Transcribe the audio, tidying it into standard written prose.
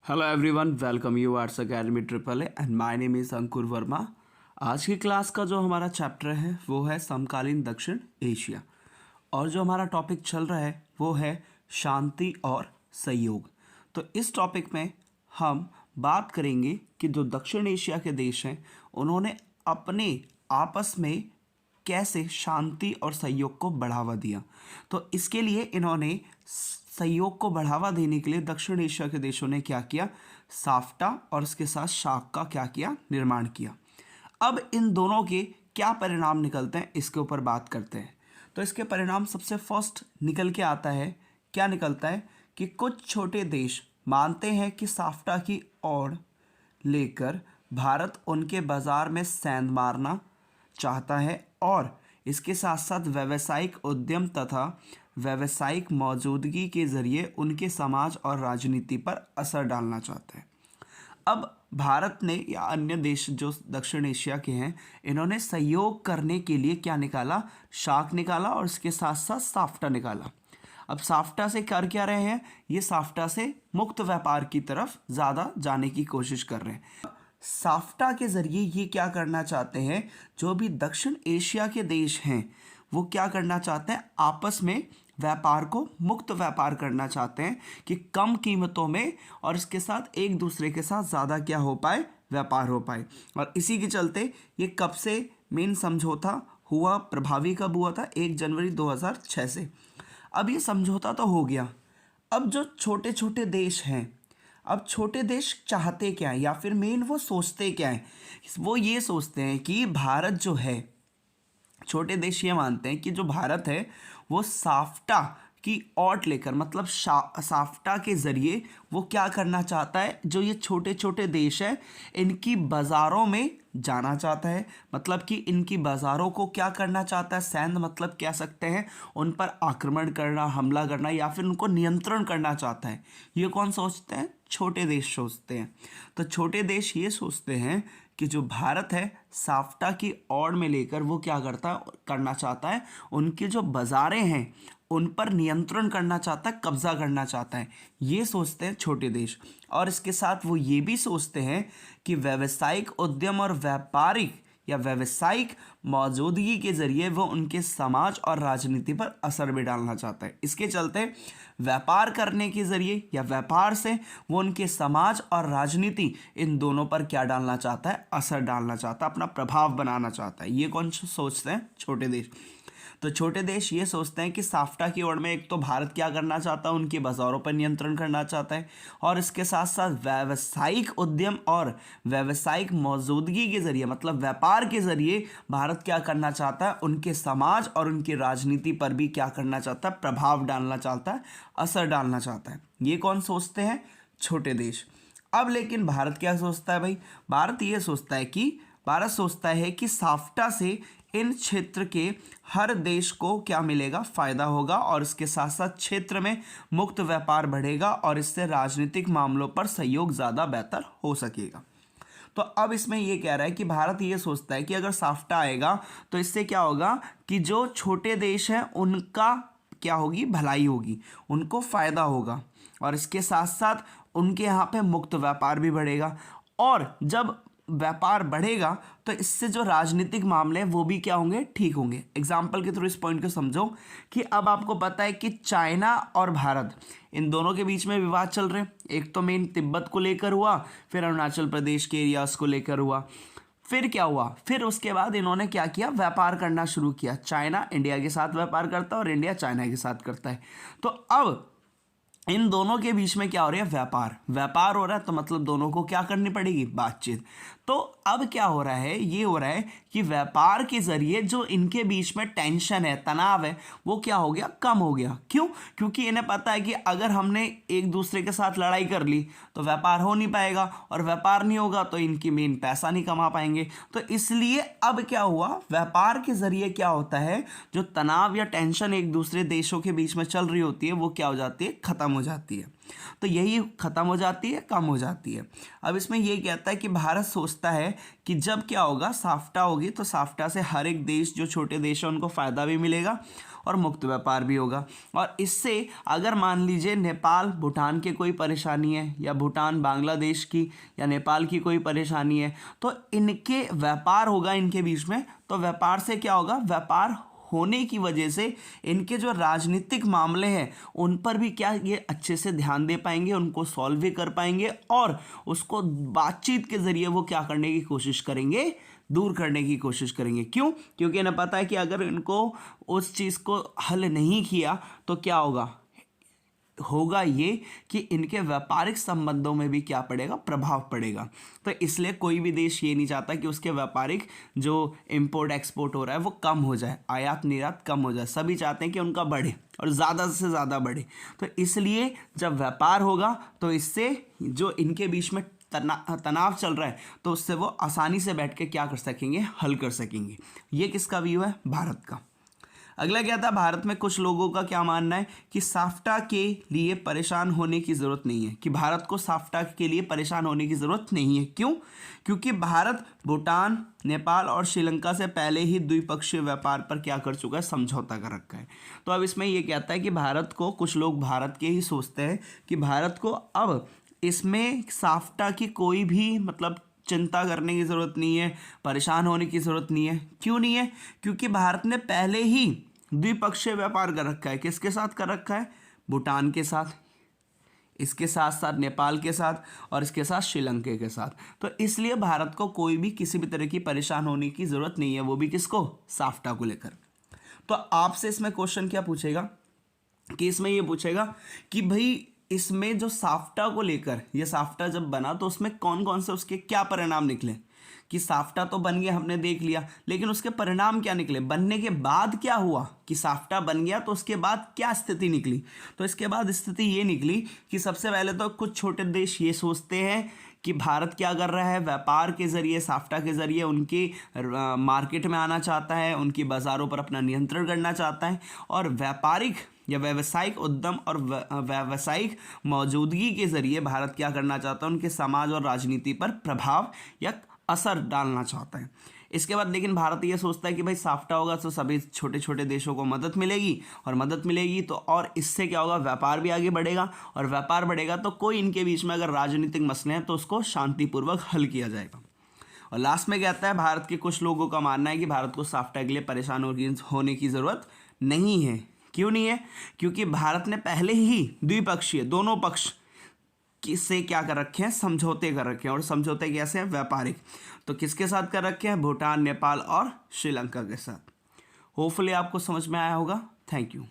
Hello everyone, welcome you arts academy triple A and my name is Ankur Verma. आज की class का जो हमारा चैप्टर है वो है समकालीन दक्षिण एशिया, और जो हमारा टॉपिक चल रहा है वो है शांति और सहयोग। तो इस टॉपिक में हम बात करेंगे कि जो दक्षिण एशिया के देश हैं उन्होंने अपने आपस में कैसे शांति और सहयोग को बढ़ावा दिया। तो इसके लिए इन्होंने सहयोग को बढ़ावा देने के लिए दक्षिण एशिया के देशों ने क्या किया, साफ्टा और उसके साथ शाक का क्या किया, निर्माण किया। अब इन दोनों के क्या परिणाम निकलते हैं इसके ऊपर बात करते हैं। तो इसके परिणाम सबसे फर्स्ट निकल के आता है, क्या निकलता है कि कुछ छोटे देश मानते हैं कि साफ्टा की ओर लेकर भारत उनके बाजार में सेंध मारना चाहता है और इसके साथ साथ व्यावसायिक उद्यम तथा व्यावसायिक मौजूदगी के जरिए उनके समाज और राजनीति पर असर डालना चाहता है। अब भारत ने या अन्य देश जो दक्षिण एशिया के हैं, इन्होंने सहयोग करने के लिए क्या निकाला, शाक निकाला और इसके साथ साथ साफ्टा निकाला। अब साफ्टा से कर क्या रहे हैं, ये साफ्टा से मुक्त व्यापार की तरफ ज़्यादा जाने की कोशिश कर रहे हैं। साफ्टा के ज़रिए ये क्या करना चाहते हैं, जो भी दक्षिण एशिया के देश हैं वो क्या करना चाहते हैं, आपस में व्यापार को मुक्त व्यापार करना चाहते हैं कि कम कीमतों में और इसके साथ एक दूसरे के साथ ज़्यादा क्या हो पाए, व्यापार हो पाए। और इसी के चलते ये कब से मेन समझौता हुआ, प्रभावी कब हुआ था, 1 जनवरी 2006 से। अब ये समझौता तो हो गया। अब जो छोटे छोटे देश हैं, अब छोटे देश चाहते क्या है या फिर मेन वो सोचते क्या है, वो ये सोचते हैं कि भारत जो है, छोटे देश ये मानते हैं कि जो भारत है वो साफ्टा की ओट लेकर, मतलब साफ्टा के ज़रिए वो क्या करना चाहता है, जो ये छोटे छोटे देश हैं इनकी बाज़ारों में जाना चाहता है। मतलब कि इनकी बाज़ारों को क्या करना चाहता है, सैन्य मतलब कह सकते हैं उन पर आक्रमण करना, हमला करना या फिर उनको नियंत्रण करना चाहता है। ये कौन सोचते हैं, छोटे देश सोचते हैं। तो छोटे देश ये सोचते हैं कि जो भारत है साफ्टा की ओर में लेकर वो क्या करना चाहता है, उनकी जो बाज़ारें हैं उन पर नियंत्रण करना चाहता है, कब्जा करना चाहता है। ये सोचते हैं छोटे देश। और इसके साथ वो ये भी सोचते हैं कि व्यावसायिक उद्यम और व्यापारिक या व्यावसायिक मौजूदगी के जरिए वो उनके समाज और राजनीति पर असर भी डालना चाहता है। इसके चलते व्यापार करने के जरिए या व्यापार से वो उनके समाज और राजनीति इन दोनों पर क्या डालना चाहता है, असर डालना चाहता है, अपना प्रभाव बनाना चाहता है। ये कौन सोचते हैं, छोटे देश। तो छोटे देश ये सोचते हैं कि साफ्टा की ओर में एक तो भारत क्या करना चाहता है, उनके बाज़ारों पर नियंत्रण करना चाहता है और इसके साथ साथ व्यावसायिक उद्यम और व्यावसायिक मौजूदगी के ज़रिए, मतलब व्यापार के ज़रिए भारत क्या करना चाहता है, उनके समाज और उनकी राजनीति पर भी क्या करना चाहता है, प्रभाव डालना चाहता है, असर डालना चाहता है। ये कौन सोचते हैं, छोटे देश। अब लेकिन भारत क्या सोचता है भाई, भारत ये सोचता है कि साफ्टा से इन क्षेत्र के हर देश को क्या मिलेगा, फ़ायदा होगा और इसके साथ साथ क्षेत्र में मुक्त व्यापार बढ़ेगा और इससे राजनीतिक मामलों पर सहयोग ज़्यादा बेहतर हो सकेगा। तो अब इसमें ये कह रहा है कि भारत ये सोचता है कि अगर साफ्टा आएगा तो इससे क्या होगा कि जो छोटे देश हैं उनका क्या होगी, भलाई होगी, उनको फ़ायदा होगा और इसके साथ साथ उनके यहाँ पे मुक्त व्यापार भी बढ़ेगा। और जब व्यापार बढ़ेगा तो इससे जो राजनीतिक मामले हैं वो भी क्या होंगे, ठीक होंगे। एग्जाम्पल के थ्रू इस पॉइंट को समझो कि अब आपको पता है कि चाइना और भारत इन दोनों के बीच में विवाद चल रहे हैं। एक तो मेन तिब्बत को लेकर हुआ, फिर अरुणाचल प्रदेश के एरियाज को लेकर हुआ, फिर क्या हुआ, फिर उसके बाद इन्होंने क्या किया, व्यापार करना शुरू किया। चाइना इंडिया के साथ व्यापार करता है और इंडिया चाइना के साथ करता है। तो अब इन दोनों के बीच में क्या हो रहा है, व्यापार हो रहा है, तो मतलब दोनों को क्या करनी पड़ेगी, बातचीत। तो अब क्या हो रहा है, ये हो रहा है कि व्यापार के जरिए जो इनके बीच में टेंशन है, तनाव है, वो क्या हो गया, कम हो गया। क्यों, क्योंकि इन्हें पता है कि अगर हमने एक दूसरे के साथ लड़ाई कर ली तो व्यापार हो नहीं पाएगा और व्यापार नहीं होगा तो इनकी मेन पैसा नहीं कमा पाएंगे। तो इसलिए अब क्या हुआ, व्यापार के जरिए क्या होता है, जो तनाव या टेंशन एक दूसरे देशों के बीच में चल रही होती है वो क्या हो जाती है, खत्म हो जाती है। तो यही खत्म हो जाती है, कम हो जाती है। अब इसमें ये कहता है कि भारत सोचता है कि जब क्या होगा, साफ्टा होगी तो साफ्टा से हर एक देश जो छोटे देश है उनको फ़ायदा भी मिलेगा और मुक्त व्यापार भी होगा। और इससे अगर मान लीजिए नेपाल भूटान के कोई परेशानी है या भूटान बांग्लादेश की या नेपाल की कोई परेशानी है तो इनके व्यापार होगा इनके बीच में। तो व्यापार से क्या होगा, व्यापार होने की वजह से इनके जो राजनीतिक मामले हैं उन पर भी क्या ये अच्छे से ध्यान दे पाएंगे, उनको सॉल्व भी कर पाएंगे और उसको बातचीत के ज़रिए वो क्या करने की कोशिश करेंगे, दूर करने की कोशिश करेंगे। क्यों? क्योंकि इन्हें पता है कि अगर इनको उस चीज़ को हल नहीं किया तो क्या होगा ये कि इनके व्यापारिक संबंधों में भी क्या पड़ेगा, प्रभाव पड़ेगा। तो इसलिए कोई भी देश ये नहीं चाहता कि उसके व्यापारिक जो इंपोर्ट एक्सपोर्ट हो रहा है वो कम हो जाए, आयात निर्यात कम हो जाए। सभी चाहते हैं कि उनका बढ़े और ज़्यादा से ज़्यादा बढ़े। तो इसलिए जब व्यापार होगा तो इससे जो इनके बीच में तनाव चल रहा है तो उससे वो आसानी से बैठ के क्या कर सकेंगे, हल कर सकेंगे। ये किसका व्यू है, भारत का। अगला क्या था, भारत में कुछ लोगों का क्या मानना है कि साफ्टा के लिए परेशान होने की ज़रूरत नहीं है, कि भारत को साफ्टा के लिए परेशान होने की ज़रूरत नहीं है। क्यों? क्योंकि भारत भूटान, नेपाल और श्रीलंका से पहले ही द्विपक्षीय व्यापार पर क्या कर चुका है, समझौता कर रखा है। तो अब इसमें ये कहता है कि भारत को, कुछ लोग भारत के ही सोचते हैं कि भारत को अब इसमें साफ्टा की कोई भी मतलब चिंता करने की ज़रूरत नहीं है, परेशान होने की ज़रूरत नहीं है। क्यों नहीं है? क्योंकि भारत ने पहले ही द्विपक्षीय व्यापार कर रखा है। किसके साथ कर रखा है? भूटान के साथ, इसके साथ साथ नेपाल के साथ और इसके साथ श्रीलंका के साथ। तो इसलिए भारत को कोई भी किसी भी तरह की परेशान होने की ज़रूरत नहीं है, वो भी किसको, साफ्टा को लेकर। तो आपसे इसमें क्वेश्चन क्या पूछेगा कि इसमें ये पूछेगा कि भाई इसमें जो साफ्टा को लेकर, ये साफ्टा जब बना तो उसमें कौन कौन से उसके क्या परिणाम निकले, कि साफ्टा तो बन गया हमने देख लिया, लेकिन उसके परिणाम क्या निकले, बनने के बाद क्या हुआ, कि साफ्टा बन गया तो उसके बाद क्या स्थिति निकली। तो इसके बाद स्थिति ये निकली कि सबसे पहले तो कुछ छोटे देश ये सोचते हैं कि भारत क्या कर रहा है, व्यापार के ज़रिए, साफ्टा के ज़रिए उनकी मार्केट में आना चाहता है, उनकी बाज़ारों पर अपना नियंत्रण करना चाहता है और व्यापारिक या व्यावसायिक उद्यम और व्यावसायिक मौजूदगी के ज़रिए भारत क्या करना चाहता है, उनके समाज और राजनीति पर प्रभाव या असर डालना चाहता है। इसके बाद लेकिन भारत ये सोचता है कि भाई साफ्टा होगा तो सभी छोटे छोटे देशों को मदद मिलेगी और मदद मिलेगी तो और इससे क्या होगा, व्यापार भी आगे बढ़ेगा और व्यापार बढ़ेगा तो कोई इनके बीच में अगर राजनीतिक मसले हैं तो उसको शांतिपूर्वक हल किया जाएगा। और लास्ट में कहता है भारत के कुछ लोगों का मानना है कि भारत को साफ्टा के लिए परेशान होने की ज़रूरत नहीं है। क्यों नहीं है? क्योंकि भारत ने पहले ही द्विपक्षीय, दोनों पक्ष से क्या कर रखे हैं, समझौते कर रखे हैं। और समझौते कैसे हैं, व्यापारिक। तो किसके साथ कर रखे हैं, भूटान, नेपाल और श्रीलंका के साथ। होपफुली आपको समझ में आया होगा। Thank you.